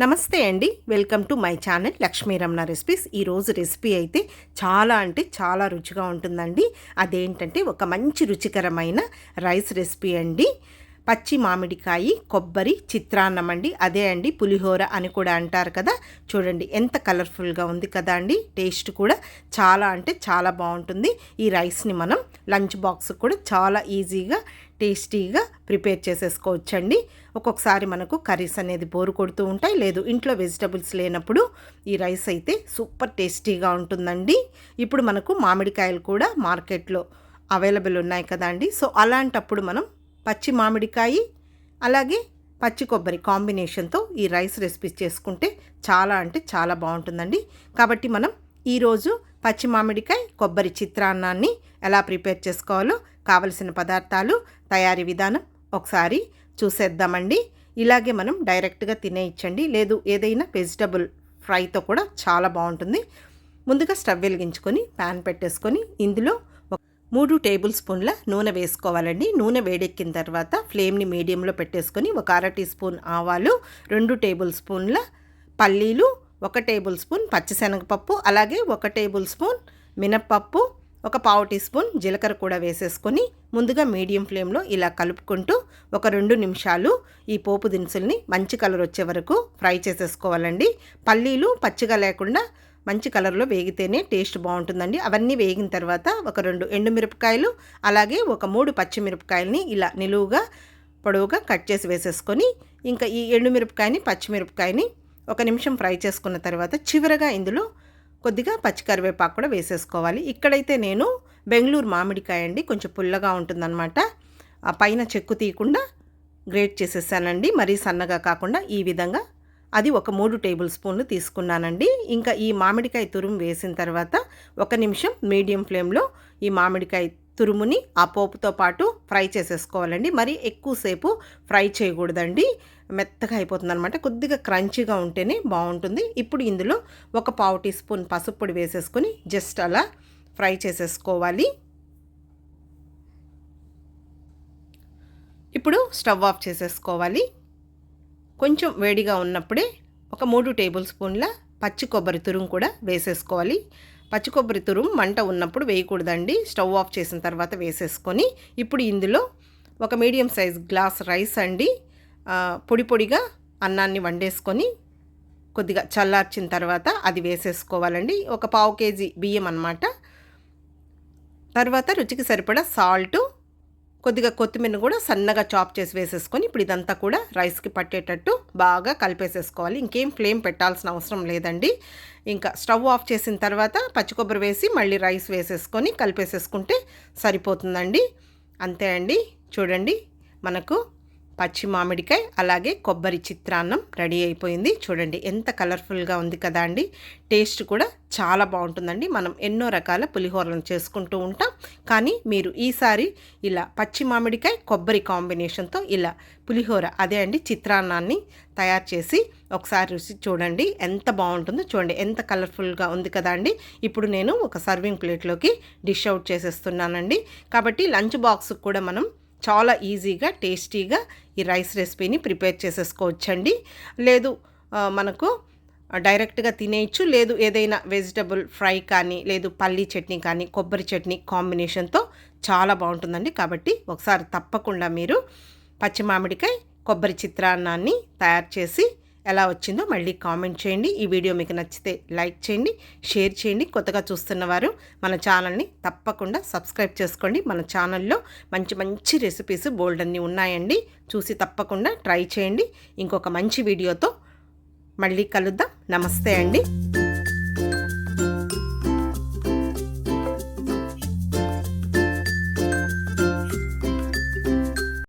నమస్తే అండి. Welcome to my channel Lakshmi Ramana recipes. ఈరోజు రెసిపీ అయితే చాలా అంటే చాలా రుచిగా ఉంటుందండి. అదేంటంటే ఒక మంచి రుచికరమైన రైస్ రెసిపీ అండి. పచ్చి మామిడికాయ కొబ్బరి చిత్రాన్నం అండి. అదే అండి పులిహోర అని కూడా అంటారు కదా. చూడండి ఎంత కలర్ఫుల్గా ఉంది కదా అండి. టేస్ట్ కూడా చాలా అంటే చాలా బాగుంటుంది. ఈ రైస్ని మనం లంచ్ బాక్స్ కూడా చాలా ఈజీగా టేస్టీగా ప్రిపేర్ చేసేసుకోవచ్చండి. ఒక్కొక్కసారి మనకు కర్రీస్ అనేది బోరు కొడుతూ ఉంటాయి, లేదు ఇంట్లో వెజిటబుల్స్ లేనప్పుడు ఈ రైస్ అయితే సూపర్ టేస్టీగా ఉంటుందండి. ఇప్పుడు మనకు మామిడికాయలు కూడా మార్కెట్లో అవైలబుల్ ఉన్నాయి కదా అండి. సో అలాంటప్పుడు మనం పచ్చి మామిడికాయ అలాగే పచ్చి కొబ్బరి కాంబినేషన్తో ఈ రైస్ రెసిపీస్ చేసుకుంటే చాలా అంటే చాలా బాగుంటుందండి. కాబట్టి మనం ఈరోజు పచ్చి మామిడికాయ కొబ్బరి చిత్రాన్నాన్ని ఎలా ప్రిపేర్ చేసుకోవాలో కావలసిన పదార్థాలు, తయారీ విధానం ఒకసారి చూసేద్దామండి. ఇలాగే మనం డైరెక్ట్గా తినేయచ్చండి, లేదు ఏదైనా వెజిటబుల్ ఫ్రైతో కూడా చాలా బాగుంటుంది. ముందుగా స్టవ్ వెలిగించుకొని ప్యాన్ పెట్టేసుకొని ఇందులో 3 టేబుల్ స్పూన్ల నూనె వేసుకోవాలండి. నూనె వేడెక్కిన తర్వాత ఫ్లేమ్ని మీడియంలో పెట్టేసుకొని ఒక అర టీ స్పూన్ ఆవాలు, 2 టేబుల్ స్పూన్ల పల్లీలు, 1 టేబుల్ స్పూన్ పచ్చిశనగపప్పు, అలాగే 1 టేబుల్ స్పూన్ మినప్పప్పు, ఒక పావు టీ స్పూన్ జీలకర్ర కూడా వేసేసుకొని ముందుగా మీడియం ఫ్లేమ్లో ఇలా కలుపుకుంటూ ఒక 2 నిమిషాలు ఈ పోపు దినుసుల్ని మంచి కలర్ వచ్చే వరకు ఫ్రై చేసేసుకోవాలండి. పల్లీలు పచ్చిగా లేకుండా మంచి కలర్లో వేగితేనే టేస్ట్ బాగుంటుందండి. అవన్నీ వేగిన తర్వాత ఒక 2 ఎండుమిరపకాయలు అలాగే ఒక 3 పచ్చిమిరపకాయలని ఇలా నిలువుగా పొడవుగా కట్ చేసి వేసేసుకొని ఇంకా ఈ ఎండుమిరపకాయని పచ్చిమిరపకాయని 1 నిమిషం ఫ్రై చేసుకున్న తర్వాత చివరగా ఇందులో కొద్దిగా పచ్చికరివేపాకు కూడా వేసేసుకోవాలి. ఇక్కడైతే నేను బెంగళూరు మామిడికాయ అండి, కొంచెం పుల్లగా ఉంటుందన్నమాట. ఆ పైన చెక్కు తీయకుండా గ్రేట్ చేసేసానండి, మరీ సన్నగా కాకుండా ఈ విధంగా. అది ఒక 3 టేబుల్ స్పూన్లు తీసుకున్నానండి. ఇంకా ఈ మామిడికాయ తురుము వేసిన తర్వాత 1 నిమిషం మీడియం ఫ్లేమ్లో ఈ మామిడికాయ తురుముని ఆ పోపుతో పాటు ఫ్రై చేసేసుకోవాలండి. మరి ఎక్కువసేపు ఫ్రై చేయకూడదండి, మెత్తగా అయిపోతుంది అనమాట. కొద్దిగా క్రంచీగా ఉంటేనే బాగుంటుంది. ఇప్పుడు ఇందులో ఒక పావు టీ స్పూన్ పసుపు పొడి వేసేసుకొని జస్ట్ అలా ఫ్రై చేసేసుకోవాలి. ఇప్పుడు స్టవ్ ఆఫ్ చేసేసుకోవాలి. కొంచెం వేడిగా ఉన్నప్పుడే ఒక 3 టేబుల్ స్పూన్ల పచ్చి కొబ్బరి తురుము కూడా వేసేసుకోవాలి. పచ్చి కొబ్బరి తురుము మంట ఉన్నప్పుడు వేయకూడదండి, స్టవ్ ఆఫ్ చేసిన తర్వాత వేసేసుకొని ఇప్పుడు ఇందులో ఒక మీడియం సైజ్ గ్లాస్ రైస్ అండి, పొడి పొడిగా అన్నాన్ని వండేసుకొని కొద్దిగా చల్లార్చిన తర్వాత అది వేసేసుకోవాలండి. ఒక పావు కేజీ బియ్యం అన్నమాట. తర్వాత రుచికి సరిపడా సాల్టు, కొద్దిగా కొత్తిమీర కూడా సన్నగా చాప్ చేసి వేసేసుకొని ఇప్పుడు ఇదంతా కూడా రైస్కి పట్టేటట్టు బాగా కలిపేసేసుకోవాలి. ఇంకేం ఫ్లేమ్ పెట్టాల్సిన అవసరం లేదండి. ఇంకా స్టవ్ ఆఫ్ చేసిన తర్వాత పచ్చి కొబ్బరి వేసి మళ్ళీ రైస్ వేసేసుకొని కలిపేసేసుకుంటే సరిపోతుందండి. అంతే అండి. చూడండి, మనకు పచ్చి మామిడికాయ అలాగే కొబ్బరి చిత్రాన్నం రెడీ అయిపోయింది. చూడండి ఎంత కలర్ఫుల్గా ఉంది కదా అండి. టేస్ట్ కూడా చాలా బాగుంటుందండి. మనం ఎన్నో రకాల పులిహోరలను చేసుకుంటూ ఉంటాం, కానీ మీరు ఈసారి ఇలా పచ్చి మామిడికాయ కొబ్బరి కాంబినేషన్తో ఇలా పులిహోర అదే అండి చిత్రాన్నాన్ని తయారు చేసి ఒకసారి రుచి చూడండి, ఎంత బాగుంటుందో. చూడండి ఎంత కలర్ఫుల్గా ఉంది కదా అండి. ఇప్పుడు నేను ఒక సర్వింగ్ ప్లేట్లోకి డిష్ అవుట్ చేసేస్తున్నానండి. కాబట్టి లంచ్ బాక్స్ కూడా మనం చాలా ఈజీగా టేస్టీగా ఈ రైస్ రెసిపీని ప్రిపేర్ చేసేసుకోవచ్చండి. లేదు మనకు డైరెక్ట్గా తినేయచ్చు, లేదు ఏదైనా వెజిటబుల్ ఫ్రై కానీ, లేదు పల్లీ చట్నీ కానీ, కొబ్బరి చట్నీ కాంబినేషన్తో చాలా బాగుంటుందండి. కాబట్టి ఒకసారి తప్పకుండా మీరు పచ్చి మామిడికాయ కొబ్బరి చిత్రాన్నాన్ని తయారు చేసి ఎలా వచ్చిందో మళ్ళీ కామెంట్ చేయండి. ఈ వీడియో మీకు నచ్చితే లైక్ చేయండి, షేర్ చేయండి. కొత్తగా చూస్తున్నవారు మన ఛానల్ని తప్పకుండా సబ్స్క్రైబ్ చేసుకోండి. మన ఛానల్లో మంచి మంచి రెసిపీస్ బోల్డ్ అన్నీ ఉన్నాయండి, చూసి తప్పకుండా ట్రై చేయండి. ఇంకొక మంచి వీడియోతో మళ్ళీ కలుద్దాం. నమస్తే అండి.